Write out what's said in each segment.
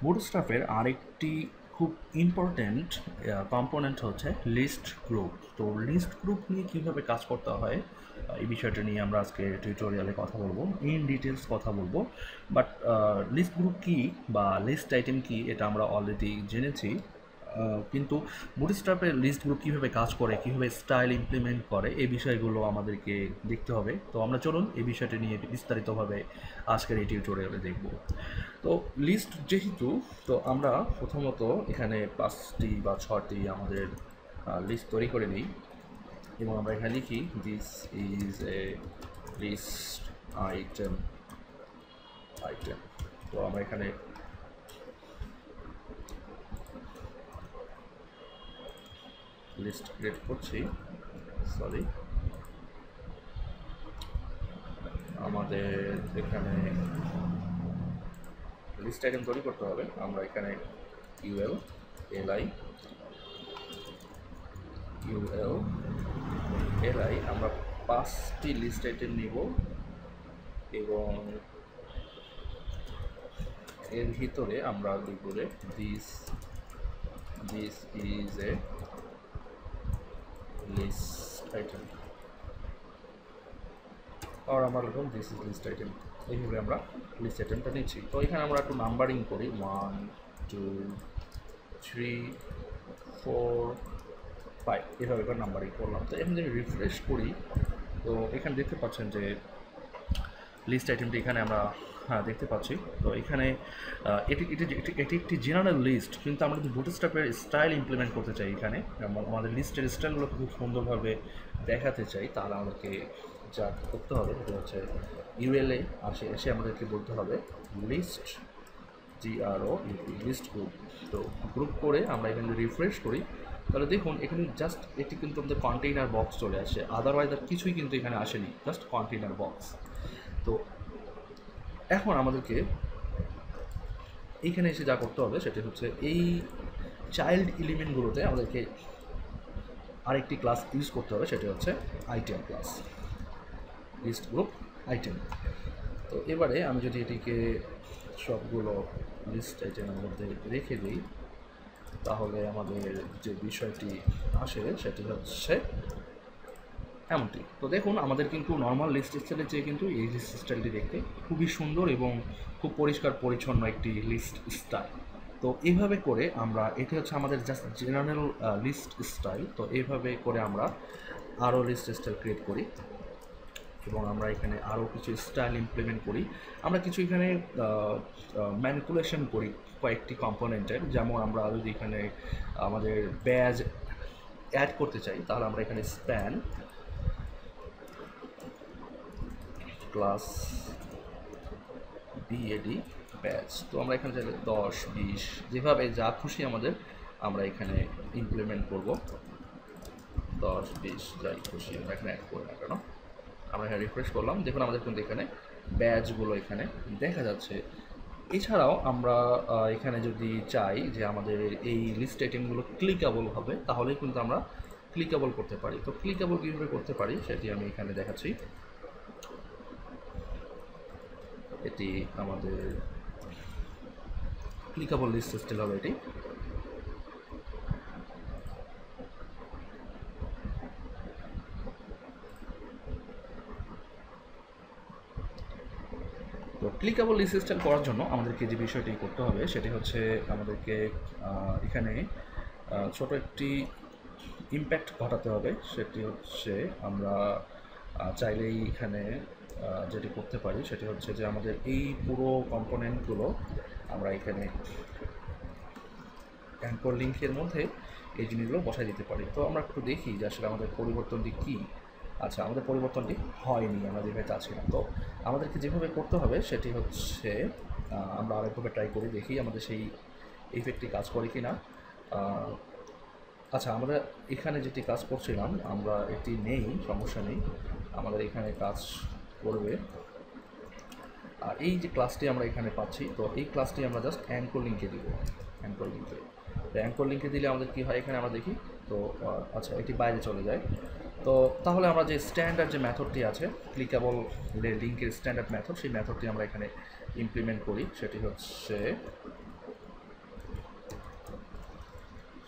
বুটস্ট্র্যাপের আরেকটি খুব important component হচ্ছে লিস্ট গ্রুপ। তো লিস্ট গ্রুপ নিয়ে কীভাবে কাজ করতে হয় এই বিষয়টা নিয়ে আমরা আজকে টিউটোরিয়ালে কথা বলবো, ইন ডিটেলস কথা বলবো। বাট লিস্ট গ্রুপ কী বা লিস্ট আইটেম কী এটা আমরা অলরেডি জেনেছি, কিন্তু বুটস্ট্র্যাপের লিস্ট গ্রুপ কীভাবে কাজ করে, কীভাবে স্টাইল ইমপ্লিমেন্ট করে এই বিষয়গুলো আমাদেরকে দেখতে হবে। তো আমরা চলুন এই বিষয়টি নিয়ে বিস্তারিতভাবে আজকের এই টিউটোরিয়ালে দেখব। তো লিস্ট যেহেতু, তো আমরা প্রথমত এখানে 5টি বা 6টি আমাদের লিস্ট তৈরি করে নিই এবং আমরা এখানে লিখি this is a list item. তো আমরা এখানে লিস্ট ক্রিয়েট করছি। সরি, আমাদের এখানে লিস্ট আইটেম তৈরি করতে হবে। আমরা এখানে ইউএল এলআই আমরা 5টি লিস্ট আইটেম নিব এবং এর ভিতরে আমরা লিখব যে this is a list item, আর আমরা লিখব দিস ইজ লিস্ট আইটেম। এইভাবে আমরা লিস্ট আইটেমটা নিচ্ছি। তো এখানে আমরা একটু নাম্বারিং করি, 1 2 3 4 5 এভাবে করে নাম্বারিং করলাম। তো এখন যদি রিফ্রেশ করি, তো এখানে দেখতে পাচ্ছেন যে লিস্ট আইটেমটি এখানে আমরা দেখতে পাচ্ছি। তো এখানে এটি একটি জেনারেল লিস্ট, কিন্তু আমরা যদি বুটস্ট্র্যাপের স্টাইল ইমপ্লিমেন্ট করতে চাই এখানে, আমাদের লিস্টের স্টাইলগুলো খুব সুন্দরভাবে দেখাতে চাই, তাহলে আমাদেরকে যা করতে হবে সেটা হচ্ছে ইউএলএ এসে আমাদেরকে বলতে হবে লিস্ট লিস্ট গ্রুপ। তো গ্রুপ করে আমরা এখানে রিফ্রেশ করি, তাহলে দেখুন এখানে জাস্ট এটি কিন্তু আমাদের কন্টেইনার বক্স চলে আসে, আদারওয়াইজ আর কিছুই কিন্তু এখানে আসেনি, জাস্ট কন্টেইনার বক্স। তো এখন আমাদেরকে এইখানে এসে যা করতে হবে সেটা হচ্ছে এই চাইল্ড এলিমেন্টগুলোতে আমাদেরকে আরেকটি ক্লাস ইউজ করতে হবে, সেটা হচ্ছে item class, list group item. তো এবারে আমি যদি এটিকে সবগুলো লিস্ট আইটেমের মধ্যে রেখে দিই, তাহলে আমাদের যে বিষয়টি আসে সেটি হচ্ছে এমনটি। তো দেখুন আমাদের কিন্তু নর্মাল লিস্ট স্টাইলের চেয়ে কিন্তু এই লিস্ট স্টাইলটি দেখতে খুবই সুন্দর এবং খুব পরিষ্কার পরিচ্ছন্ন একটি লিস্ট স্টাইল। তো এইভাবে করে আমরা, এটি হচ্ছে আমাদের জাস্ট জেনারেল লিস্ট স্টাইল। তো এইভাবে করে আমরা আরও লিস্ট স্টাইল ক্রিয়েট করি এবং আমরা এখানে আরও কিছু স্টাইল ইমপ্লিমেন্ট করি। আমরা কিছু এখানে ম্যানিপুলেশন করি কয়েকটি কম্পোনেন্টের, যেমন আমরা যদি এখানে আমাদের ব্যাজ অ্যাড করতে চাই, তাহলে আমরা এখানে স্প্যান ক্লাস BAD ব্যাচ। তো আমরা এখানে চাইলে 10 20 যেভাবে যা খুশি আমাদের আমরা এখানে ইমপ্লিমেন্ট করব, 10 20 যাই খুশি আমরা এখানে অ্যাড করি না কেন। আমরা এখানে রিফ্রেশ করলাম, দেখুন আমাদের কিন্তু এখানে ব্যাচগুলো এখানে দেখা যাচ্ছে। এছাড়াও আমরা এখানে যদি চাই যে আমাদের এই লিস্ট আইটেমগুলো ক্লিকেবল হবে, তাহলেই কিন্তু আমরা ক্লিকেবল করতে পারি। তো ক্লিকেবল কীভাবে করতে পারি সেটি আমি এখানে দেখাচ্ছি। এটি আমাদের ক্লিকেবল লিস্ট স্টাইল হবে এটি। তো ক্লিকেবল লিস্ট স্টাইল করার জন্য আমাদেরকে যে বিষয়টি করতে হবে সেটি হচ্ছে আমাদেরকে এখানে ছোট একটি ইম্প্যাক্ট ঘটাতে হবে। সেটি হচ্ছে আমরা চাইলেই এখানে যেটি করতে পারি সেটি হচ্ছে যে আমাদের এই পুরো কম্পোনেন্টগুলো আমরা এখানে অ্যাঙ্কর লিঙ্কের মধ্যে এই জিনিসগুলো বসাই দিতে পারি। তো আমরা একটু দেখি যে আসলে আমাদের পরিবর্তনটি কী। আচ্ছা, আমাদের পরিবর্তনটি হয়নি, আমরা যেভাবে চাচ্ছিলাম। তো আমাদেরকে যেভাবে করতে হবে সেটি হচ্ছে আমরা আরেকভাবে ট্রাই করি, দেখি আমাদের সেই ইফেক্টটি কাজ করে কি না। আচ্ছা, আমরা এখানে যেটি কাজ করছিলাম আমরা এটি নেই, সমস্যা নেই, আমাদের এখানে কাজ করবে। আর এই যে ক্লাসটি আমরা এখানে পাচ্ছি, তো এই ক্লাসটি আমরা জাস্ট অ্যাঙ্কর লিঙ্কে দিব। অ্যাঙ্কর লিঙ্কে দিলে আমাদের কী হয় এখানে আমরা দেখি। তো আচ্ছা, এটি বাইরে চলে যায়। তো তাহলে আমরা যে স্ট্যান্ডার্ড যে মেথডটি আছে ক্লিকেবল লিঙ্কের স্ট্যান্ডার্ড মেথড, সেই মেথডটি আমরা এখানে ইমপ্লিমেন্ট করি। সেটি হচ্ছে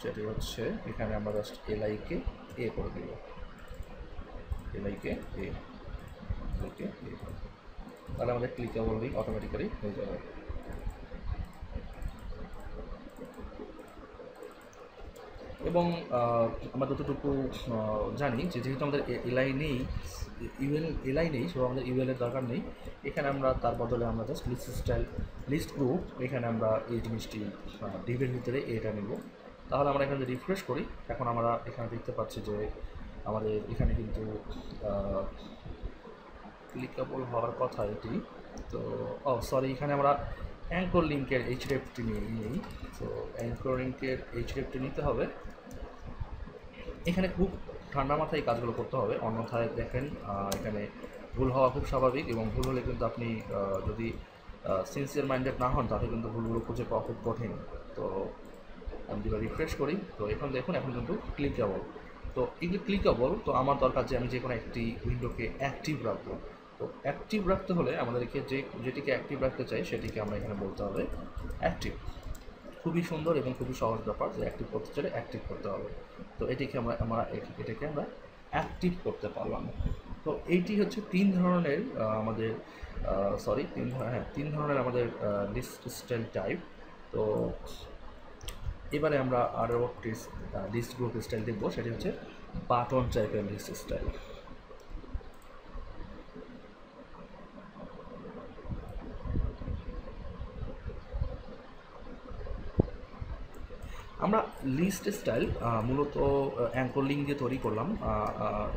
সেটি হচ্ছে এখানে আমরা জাস্ট এলআইকে এ করে দিব, এলআইকে এ, এলআইকে এ, তাহলে আমাদের ক্লিকেবল লিঙ্ক অটোমেটিক্যালি হয়ে যাবে। এবং আমরা যতটুকু জানি যে যেহেতু আমাদের এলআই নেই, এলআই নেই, সো আমাদের ইউএলের দরকার নেই। এখানে আমরা তার বদলে আমরা just list style, list group, এখানে আমরা এই জিনিসটি ডিভের ভিতরে এটা নেব। তাহলে আমরা এখানে রিফ্রেশ করি, এখন আমরা এখানে দেখতে পাচ্ছি যে আমাদের এখানে কিন্তু ক্লিকেবল হওয়ার কথা এটি। তো সরি, এখানে আমরা অ্যাঙ্কর লিঙ্কের এইচডিএফটি নিই। তো অ্যাঙ্কর লিঙ্কের এইচডিএফটি নিতে হবে। এখানে খুব ঠান্ডা মাথায় কাজগুলো করতে হবে, অন্যথায় দেখেন এখানে ভুল হওয়া খুব স্বাভাবিক, এবং ভুল হলে কিন্তু আপনি যদি সিনসিয়ার মাইন্ডেড না হন তাহলে কিন্তু ভুলগুলো খুঁজে পাওয়া খুব কঠিন। তো আমি যদি রিফ্রেশ করি, তো এখন দেখুন এখন কিন্তু ক্লিকেবল। তো এগুলি ক্লিকেবল, তো আমার দরকার যে আমি যে কোনো একটি উইন্ডোকে অ্যাক্টিভ রাখবো। তো অ্যাক্টিভ রাখতে হলে আমাদেরকে যেটিকে অ্যাক্টিভ রাখতে চাই সেটিকে আমরা এখানে বলতে হবে অ্যাক্টিভ। খুবই সুন্দর এবং খুবই সহজ ব্যাপার যে অ্যাক্টিভ করতে চাইলে অ্যাক্টিভ করতে হবে। তো এটাকে এটাকে আমরা অ্যাক্টিভ করতে পারলাম। তো এইটি হচ্ছে তিন ধরনের আমাদের তিন ধরনের আমাদের লিস্ট স্টাইল টাইপ। তো এবারে আমরা আরও একটি লিস্ট গ্রুপ স্টাইল দেখব, সেটি হচ্ছে বাটন টাইপের লিস্ট স্টাইল। আমরা লিস্ট স্টাইল মূলত অ্যাঙ্কর লিঙ্ক দিয়ে তৈরি করলাম।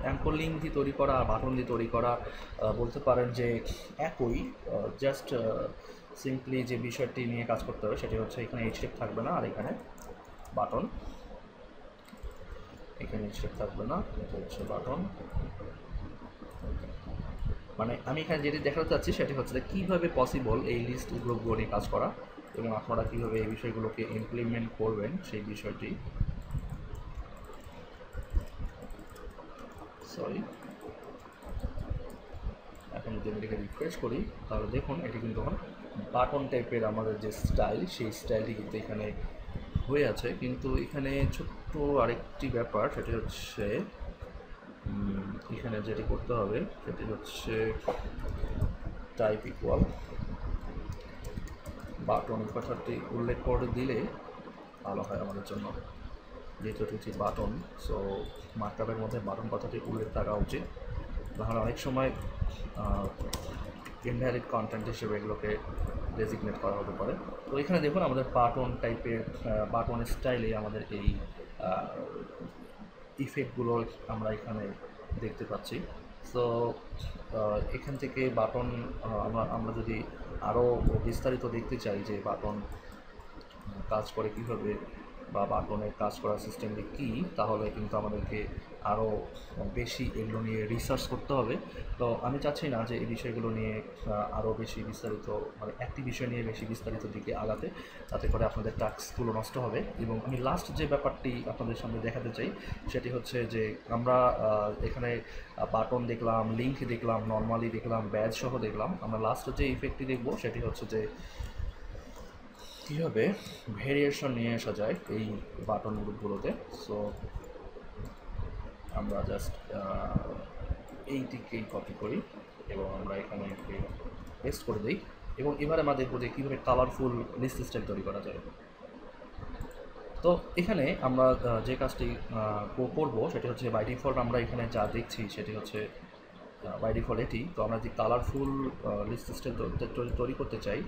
অ্যাঙ্কর লিঙ্ক দিয়ে তৈরি করা আর বাটন দিয়ে তৈরি করা বলতে পারেন যে একই, জাস্ট সিম্পলি যে বিষয়টি নিয়ে কাজ করতে হবে সেটি হচ্ছে এখানে এইচটিএফ থাকবে না, আর এখানে বাটন, এখানে এইচটিএফ থাকবে না, এটা হচ্ছে বাটন। মানে আমি এখানে যেটি দেখাতে চাচ্ছি সেটি হচ্ছে যে কীভাবে পসিবল এই লিস্ট গ্রুপগুলো নিয়ে কাজ করা এবং আপনারা কীভাবে এই বিষয়গুলোকে ইমপ্লিমেন্ট করবেন সেই বিষয়টি। সরি, এখন যদি আমি এটাকে রিফ্রেশ করি তাহলে দেখুন এটি কিন্তু এখন বাটন টাইপের আমাদের যে স্টাইল সেই স্টাইলটি কিন্তু এখানে হয়ে আছে। কিন্তু এখানে ছোট্ট আরেকটি ব্যাপার, সেটি হচ্ছে এখানে যেটি করতে হবে সেটি হচ্ছে টাইপ ইকুয়াল বাটন কথাটি উল্লেখ করে দিলে ভালো হয় আমাদের জন্য, যেহেতু এটি হচ্ছে বাটন। সো মার্কআপের মধ্যে বাটন কথাটি উল্লেখ থাকা উচিত, তাহলে অনেক সময় ইনভ্যালিড কন্টেন্ট হিসেবে এগুলোকে ডেজিগনেট করা হতে পারে। তো এখানে দেখুন আমাদের বাটন টাইপের বাটন স্টাইলে আমাদের এই ইফেক্টগুলো আমরা এখানে দেখতে পাচ্ছি। সো এখান থেকে বাটন আমরা যদি আরও বিস্তারিত দেখতে চাই যে বাটন কাজ করে কীভাবে বা বাটনের কাজ করার সিস্টেমটি কী, তাহলে কিন্তু আমাদেরকে আরও বেশি এগুলো নিয়ে রিসার্চ করতে হবে। তো আমি চাচ্ছি না যে এই বিষয়গুলো নিয়ে আরও বেশি বিস্তারিত, মানে একটি বিষয় নিয়ে বেশি বিস্তারিত দিকে আগাতে, তাতে করে আপনাদের টাস্কগুলো নষ্ট হবে। এবং আমি লাস্ট যে ব্যাপারটি আপনাদের সামনে দেখাতে চাই সেটি হচ্ছে যে আমরা এখানে বাটন দেখলাম, লিঙ্ক দেখলাম, নর্মালি দেখলাম, ব্যাজ সহ দেখলাম। আমরা লাস্ট যে ইফেক্টটি দেখব সেটি হচ্ছে যে কীভাবে ভেরিয়েশন নিয়ে আসা যায় এই বাটন গ্রুপগুলোতে। সো আমরা জাস্ট এইটিকেই কপি করি এবং আমরা এখানে পেস্ট করে দিই, এবং এবারে আমরা দেখব যে কীভাবে কালারফুল লিস্ট স্টাইল তৈরি করা যায়। তো এখানে আমরা যে কাজটি করব সেটি হচ্ছে বাই ডিফল্ট আমরা এখানে যা দেখছি সেটি হচ্ছে বাই ডিফল্ট এটি। তো আমরা যদি কালারফুল লিস্ট স্টাইল তৈরি করতে চাই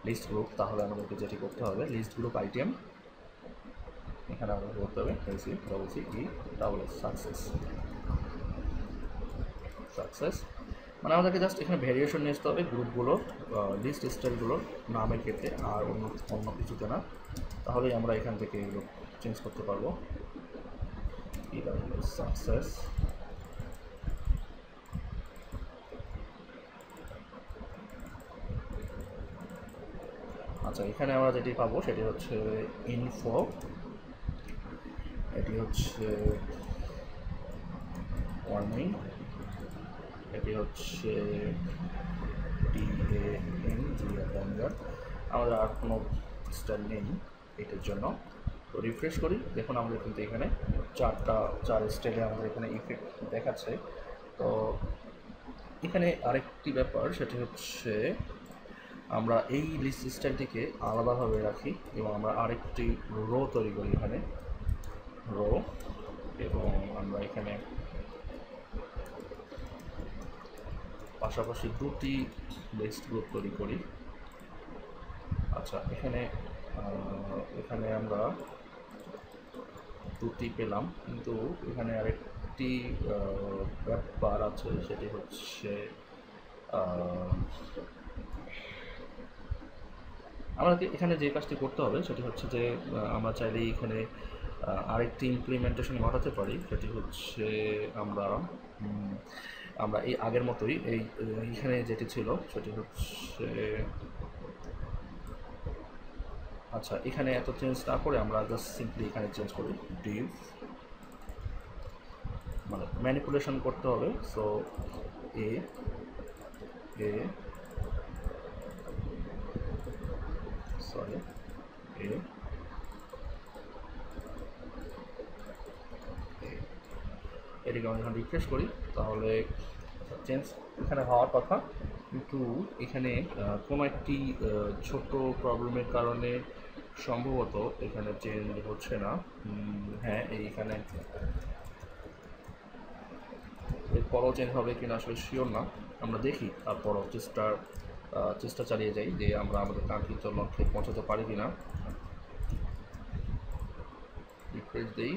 লিস্ট গ্রুপ, তাহলে আমাদেরকে যেটি করতে হবে লিস্ট গ্রুপ আইটেম, এখানে আমাদের করতে হবে সাকসেস, মানে আমাদেরকে জাস্ট এখানে ভেরিয়েশন নিয়ে আসতে হবে গ্রুপগুলোর লিস্ট স্টাইলগুলোর নামের ক্ষেত্রে, আর অন্য কিছুতে না। তাহলেই আমরা এখান থেকে এগুলো চেঞ্জ করতে পারবো। সাকসেস, আচ্ছা, এখানে আমরা যেটি পাবো সেটি হচ্ছে ইনফো, এটি হচ্ছে ওয়ার্নিং, এটি হচ্ছে DAN, আমাদের আর কোনো স্টাইল নেই এটার জন্য। তো তো রিফ্রেশ করি, দেখুন আমাদের কিন্তু এখানে চার স্টাইলে আমাদের এখানে ইফেক্ট দেখাচ্ছে। তো এখানে আরেকটি ব্যাপার, সেটি হচ্ছে আমরা এই লিস্ট স্টাইলটিকে আলাদাভাবে রাখি এবং আমরা আরেকটি রো তৈরি করি এখানে, রো, এবং আমরা এখানে পাশাপাশি দুটি লিস্ট গ্রুপ তৈরি করি। আচ্ছা, এখানে আমরা দুটি পেলাম, কিন্তু এখানে আরেকটি ব্যাপার আছে, সেটি হচ্ছে আমাদের এখানে যে কাজটি করতে হবে সেটি হচ্ছে যে আমরা চাইলে এখানে আরেকটি ইমপ্লিমেন্টেশন ঘটাতে পারি। সেটি হচ্ছে আমরা এই আগের মতোই এইখানে যেটি ছিল সেটি হচ্ছে, আচ্ছা এখানে এত চেঞ্জ না করে আমরা জাস্ট সিম্পলি এখানে চেঞ্জ করি ডিভ, মানে ম্যানিপুলেশন করতে হবে। সো এ সরি এটিকে আমরা যখন রিফ্রেশ করি তাহলে চেঞ্জ এখানে হওয়ার কথা, কিন্তু এখানে কোনো একটি ছোট প্রবলেমের কারণে সম্ভবত এখানে চেঞ্জ হচ্ছে না। হ্যাঁ, এইখানে এরপরও চেঞ্জ হবে কিনা আসলে শিওর না, আমরা দেখি, তারপরও চেষ্টা চালিয়ে যাই যে আমরা আমাদের কাঙ্ক্ষিত লক্ষ্যে পৌঁছাতে পারি কিনা। রিফ্রেশ দিই,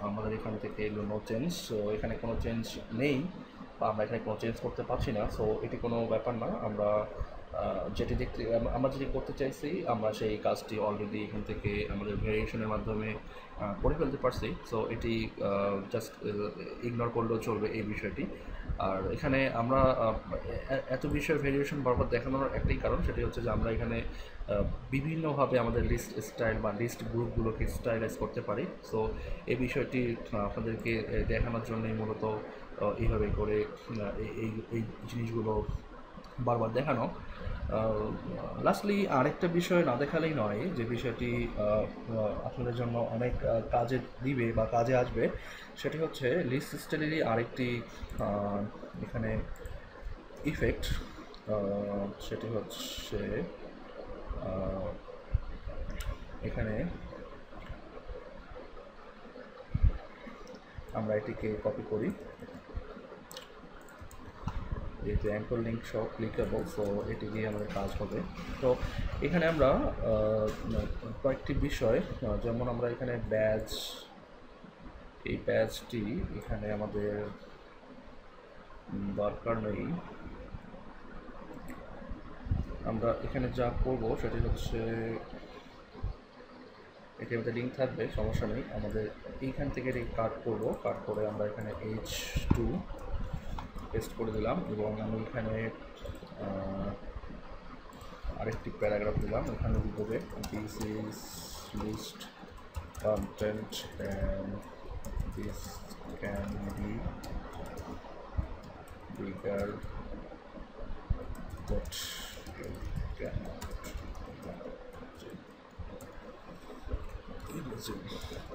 আমাদের এখান থেকে এলো নো চেঞ্জ। সো এখানে কোনো চেঞ্জ নেই বা আমরা এখানে কোনো চেঞ্জ করতে পারছি না। সো এটি কোনো ব্যাপার না, আমরা যেটি করতে চাইছি আমরা সেই কাজটি অলরেডি এখান থেকে আমাদের ভেরিয়েশনের মাধ্যমে করে ফেলতে পারছি। সো এটি জাস্ট ইগনোর করলেও চলবে এই বিষয়টি। আর এখানে আমরা এত বিষয় ভেরিয়েশন বারবার দেখানোর একটাই কারণ, সেটি হচ্ছে যে আমরা এখানে বিভিন্নভাবে আমাদের লিস্ট স্টাইল বা লিস্ট গ্রুপগুলোকে স্টাইলাইজ করতে পারি। সো এই বিষয়টি আপনাদেরকে দেখানোর জন্যই মূলত এইভাবে করে এই জিনিসগুলো বারবার দেখানো। লাস্টলি আরেকটা বিষয় না দেখালেই নয়, যে বিষয়টি আপনাদের জন্য অনেক কাজে দিবে বা কাজে আসবে, সেটি হচ্ছে লিস্ট স্টাইলেরই আরেকটি এখানে ইফেক্ট, সেটি হচ্ছে এখানে আমরা এটিকে কপি করি, যেহেতু অ্যাঙ্কর লিঙ্ক সব ক্লিকেবল, সো এটি দিয়ে আমাদের কাজ হবে। তো এখানে আমরা কয়েকটি বিষয়, যেমন আমরা এখানে এই ব্যাজটি এখানে আমাদের দরকার নেই। আমরা এখানে যা করব সেটি হচ্ছে, এটি আমাদের লিঙ্ক থাকবে, সমস্যা নেই, আমাদের এইখান থেকে কাট করব, কাট করে আমরা এখানে H2 পেস্ট করে দিলাম এবং আমি এখানে আরেকটি প্যারাগ্রাফ দিলাম, এখানে দিব যে this is list content and this can be bigger but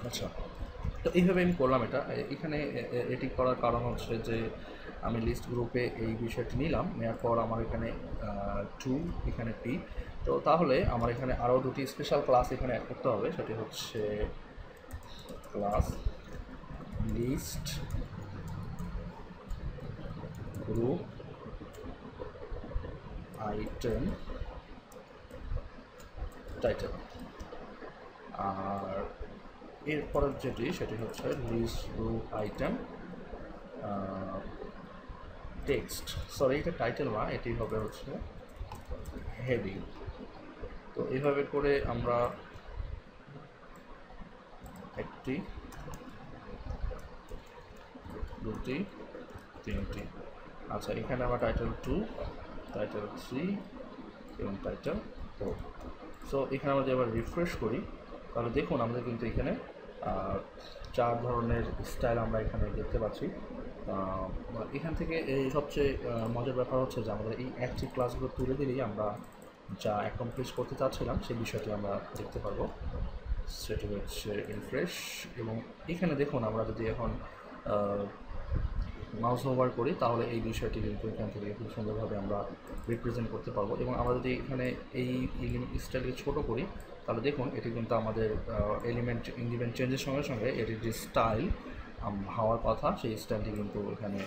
আচ্ছা, তো এইভাবে আমি করলাম এটা। এখানে এটি করার কারণ হচ্ছে যে আমি লিস্ট গ্রুপে এই বিষয়টি নিলাম, নেওয়ার পর আমার এখানে 2 এখানে P, তো তাহলে আমার এখানে আরও দুটি স্পেশাল ক্লাস এখানে অ্যাড করতে হবে, সেটি হচ্ছে class list group item title, আর এরপরের সেটি হচ্ছে list group item text, sorry এটা টাইটেল না, এটি হবে হচ্ছে হেডিং। তো এইভাবে করে আমরা একটি, দুটি, তিনটি, আচ্ছা এখানে আমরা টাইটেল 2, টাইটেল 3 এবং টাইটেল 4। সো এখানে আমরা যদি আবার রিফ্রেশ করি তাহলে দেখুন আমাদের কিন্তু এখানে 4 ধরনের স্টাইল আমরা এখানে দেখতে পাচ্ছি। এখান থেকে এই সবচেয়ে মজার ব্যাপার হচ্ছে যে আমাদের এই অ্যাক্টিভ ক্লাসগুলো তুলে দিলেই আমরা যা অ্যাকমপ্লিশ করতে চাচ্ছিলাম সেই বিষয়টি আমরা দেখতে পারবো। সেটা হচ্ছে রিফ্রেশ। এবং এখানে দেখুন আমরা যদি এখন মাউস ওভার করি তাহলে এই বিষয়টি কিন্তু এখান থেকে খুব সুন্দরভাবে আমরা রিপ্রেজেন্ট করতে পারবো। এবং আমরা যদি এখানে এই স্টাইলকে ছোটো করি তাহলে দেখুন এটি কিন্তু আমাদের এলিমেন্ট চেঞ্জের সঙ্গে সঙ্গে এটির যে স্টাইল হওয়ার কথা সেই স্টাইলটি কিন্তু এখানে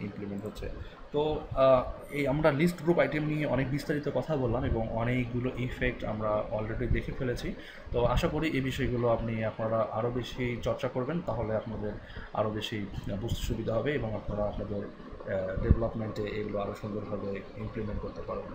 ইমপ্লিমেন্ট হচ্ছে। তো এই আমরা লিস্ট গ্রুপ আইটেম নিয়ে অনেক বিস্তারিত কথা বললাম এবং অনেকগুলো ইফেক্ট আমরা অলরেডি দেখে ফেলেছি। তো আশা করি এই বিষয়গুলো আপনারা আরও বেশি চর্চা করবেন, তাহলে আপনাদের আরও বেশি বুঝতে সুবিধা হবে এবং আপনারা আপনাদের ডেভেলপমেন্টে এগুলো আরও সুন্দরভাবে ইমপ্লিমেন্ট করতে পারবেন।